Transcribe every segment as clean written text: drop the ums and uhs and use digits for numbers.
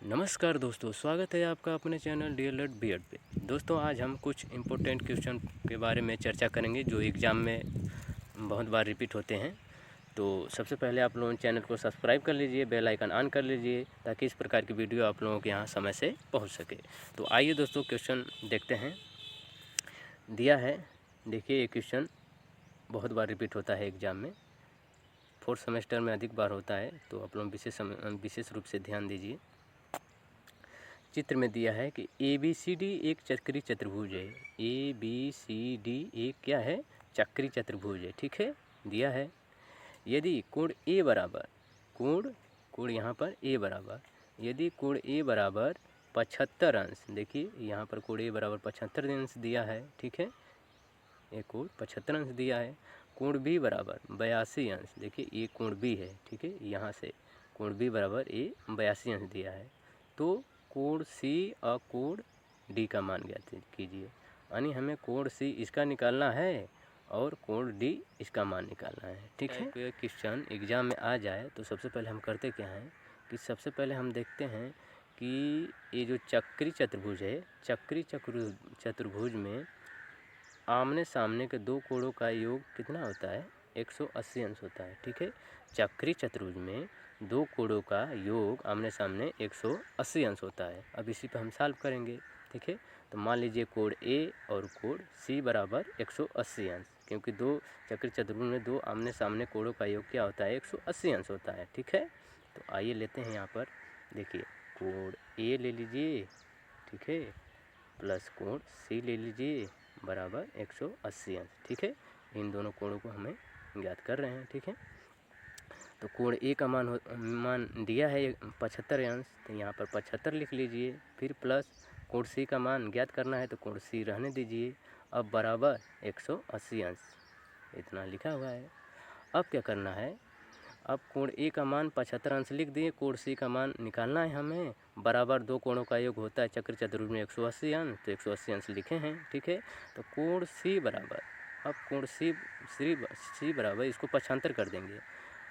नमस्कार दोस्तों, स्वागत है आपका अपने चैनल डीएलएड बीएड पे। दोस्तों, आज हम कुछ इम्पोर्टेंट क्वेश्चन के बारे में चर्चा करेंगे जो एग्ज़ाम में बहुत बार रिपीट होते हैं। तो सबसे पहले आप लोगों चैनल को सब्सक्राइब कर लीजिए, बेल आइकन ऑन कर लीजिए ताकि इस प्रकार की वीडियो आप लोगों के यहाँ समय से पहुँच सके। तो आइए दोस्तों, क्वेश्चन देखते हैं। दिया है, देखिए ये क्वेश्चन बहुत बार रिपीट होता है एग्ज़ाम में, 4th सेमेस्टर में अधिक बार होता है, तो आप लोग विशेष रूप से ध्यान दीजिए। चित्र में दिया है कि ABCD एक चक्रीय चतुर्भुज है। ABCD एक क्या है? चक्रीय चतुर्भुज है। ठीक है, दिया है यदि कोण A बराबर कोण यहाँ पर A बराबर, यदि कोण A बराबर 75 अंश, देखिए यहाँ पर कोण A बराबर 75 अंश दिया है। ठीक है, एक कोण 75 अंश दिया है। कोण B बराबर 82 अंश, देखिए ये कोण B है। ठीक है, यहाँ से कोण B बराबर 82 अंश दिया है। तो कोण C और कोण D का मान ज्ञात कीजिए। यानी हमें कोण C इसका निकालना है और कोण D इसका मान निकालना है। ठीक है, कोई क्वेश्चन एग्जाम में आ जाए तो सबसे पहले हम करते क्या हैं कि सबसे पहले हम देखते हैं कि ये जो चक्रीय चतुर्भुज है, चक्रीय चतुर्भुज में आमने सामने के दो कोणों का योग कितना होता है? 180 अंश होता है। ठीक है, चक्रीय चतुर्भुज में दो कोणों का योग आमने सामने 180 अंश होता है। अब इसी पर हम सॉल्व करेंगे। ठीक है, तो मान लीजिए कोण A और कोण C बराबर 180 अंश, क्योंकि दो चक्रीय चतुर्भुज में दो आमने सामने कोणों का योग क्या होता है? 180 अंश होता है। ठीक है, तो आइए लेते हैं यहाँ पर, देखिए कोण A ले लीजिए, ठीक है, प्लस कोण C ले लीजिए बराबर 180 अंश। ठीक है, इन दोनों कोणों को हमें ज्ञात कर रहे हैं। ठीक है, तो कोण A का मान दिया है 75 अंश, तो यहाँ पर 75 लिख लीजिए। फिर प्लस कोण C का मान ज्ञात करना है तो कोण C रहने दीजिए। अब बराबर 180 अंश, इतना लिखा हुआ है। अब क्या करना है? अब कोण A का मान 75 अंश लिख दिए, कोण C का मान निकालना है हमें। बराबर दो कोणों का योग होता है चक्रीय चतुर्भुज में 180 अंश, तो 180 अंश लिखे हैं। ठीक है, तो कोण C बराबर, अब कोण C बराबर इसको 75 कर देंगे,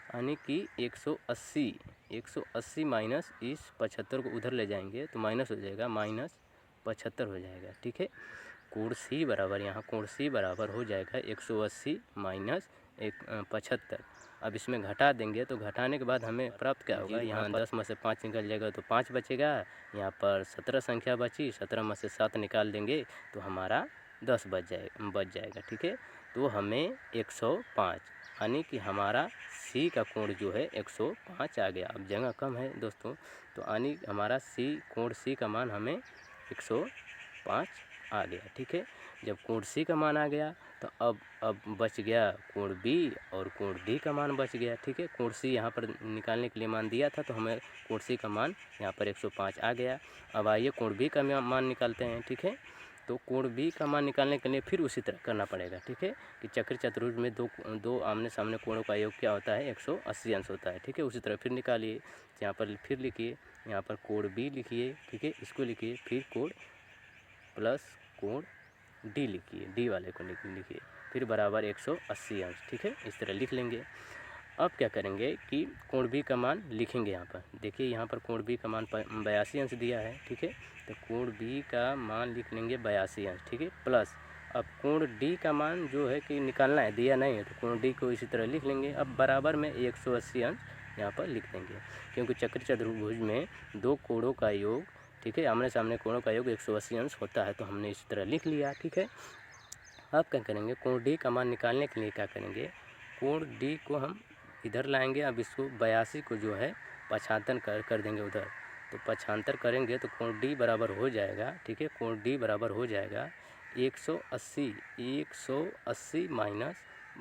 यानी कि 180 माइनस इस 75 को उधर ले जाएंगे तो माइनस हो जाएगा, -75 हो जाएगा। ठीक है, कोण C बराबर, यहाँ कोण C बराबर हो जाएगा 180 माइनस 75। अब इसमें घटा देंगे तो घटाने के बाद हमें प्राप्त क्या होगा? यहाँ 10 में से 5 निकल जाएगा तो 5 बचेगा। यहाँ पर 17 संख्या बची, 17 में से 7 निकाल देंगे तो हमारा 10 बच जाएगा। ठीक है, तो हमें 105, यानी कि हमारा C का कोण जो है 105 आ गया। अब जगह कम है दोस्तों, तो यानी हमारा कोण C का मान हमें 105 आ गया। ठीक है, जब कोण C का मान आ गया तो अब बच गया कोण B और कोण D का मान बच गया। ठीक है, कोण C यहाँ पर निकालने के लिए मान दिया था तो हमें कोण C का मान यहाँ पर 105 आ गया। अब आइए कोण B का मान निकालते हैं। ठीक है, तो कोण B का मान निकालने के लिए फिर उसी तरह करना पड़ेगा। ठीक है, कि चक्रीय चतुर्भुज में दो आमने सामने कोणों का योग क्या होता है? 180 अंश होता है। ठीक है, उसी तरह फिर निकालिए, यहाँ पर फिर लिखिए, यहाँ पर कोण B लिखिए, ठीक है, इसको लिखिए, फिर कोण प्लस कोण D लिखिए, D वाले को लिखिए, फिर बराबर 180 अंश। ठीक है, इस तरह लिख लेंगे। अब क्या करेंगे कि कोण B का मान लिखेंगे। यहाँ पर देखिए, यहाँ पर कोण B का मान 82 अंश दिया है। ठीक है, तो कोण B का मान लिख लेंगे 82 अंश। ठीक है, प्लस अब कोण D का मान जो है कि निकालना है, दिया नहीं है, तो कोण D को इसी तरह लिख लेंगे। अब बराबर में 180 अंश यहाँ पर लिख देंगे, क्योंकि चक्रीय चतुर्भुज में दो कोणों का योग, ठीक है, आमने सामने कोणों का योग 180 अंश होता है, तो हमने इसी तरह लिख लिया। ठीक है, अब क्या करेंगे? कोण D का मान निकालने के लिए क्या करेंगे? कोण D को हम इधर लाएंगे। अब इसको 82 को जो है 75 कर देंगे उधर, तो 75 करेंगे तो कोण D बराबर हो जाएगा। ठीक है, कोण D बराबर हो जाएगा 180 माइनस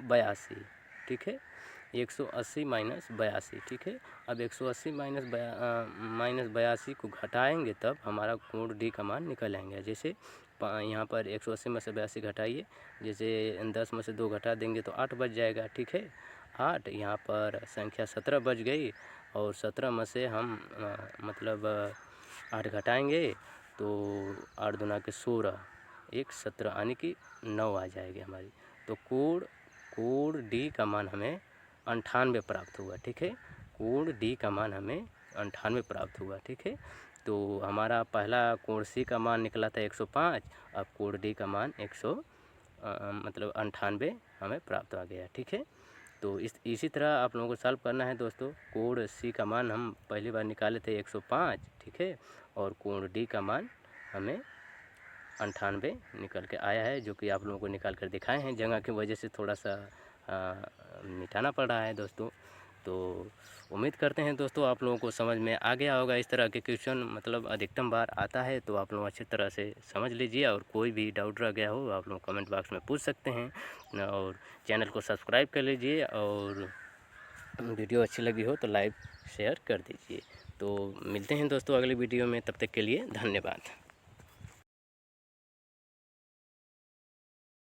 82। ठीक है, 180 माइनस 82। ठीक है, अब 180 माइनस 82 को घटाएंगे तब हमारा कोण D का मान निकल आएंगे। जैसे यहाँ पर 180 में से 82 घटाइए, जैसे 10 में से 2 घटा देंगे तो 8 बच जाएगा। ठीक है, 8, यहाँ पर संख्या 17 बच गई, और 17 में से हम 8 घटाएंगे तो 8 दूना के 16, 1 17, यानी कि 9 आ जाएगी हमारी। तो कोण D का मान हमें 98 प्राप्त हुआ। ठीक है, कोण D का मान हमें 98 प्राप्त हुआ। ठीक है, तो हमारा पहला कोण सी का मान निकला था 105, अब कोण डी का मान 98 हमें प्राप्त आ गया। ठीक है, तो इसी तरह आप लोगों को सॉल्व करना है दोस्तों। कोण सी का मान हम पहली बार निकाले थे 105, ठीक है, और कोण डी का मान हमें 98 निकल के आया है, जो कि आप लोगों को निकाल कर दिखाए हैं। जगह की वजह से थोड़ा सा मिटाना पड़ रहा है दोस्तों। तो उम्मीद करते हैं दोस्तों आप लोगों को समझ में आ गया होगा। इस तरह के क्वेश्चन मतलब अधिकतम बार आता है, तो आप लोग अच्छी तरह से समझ लीजिए। और कोई भी डाउट रह गया हो आप लोग कमेंट बॉक्स में पूछ सकते हैं। और चैनल को सब्सक्राइब कर लीजिए, और वीडियो अच्छी लगी हो तो लाइक शेयर कर दीजिए। तो मिलते हैं दोस्तों अगली वीडियो में, तब तक के लिए धन्यवाद।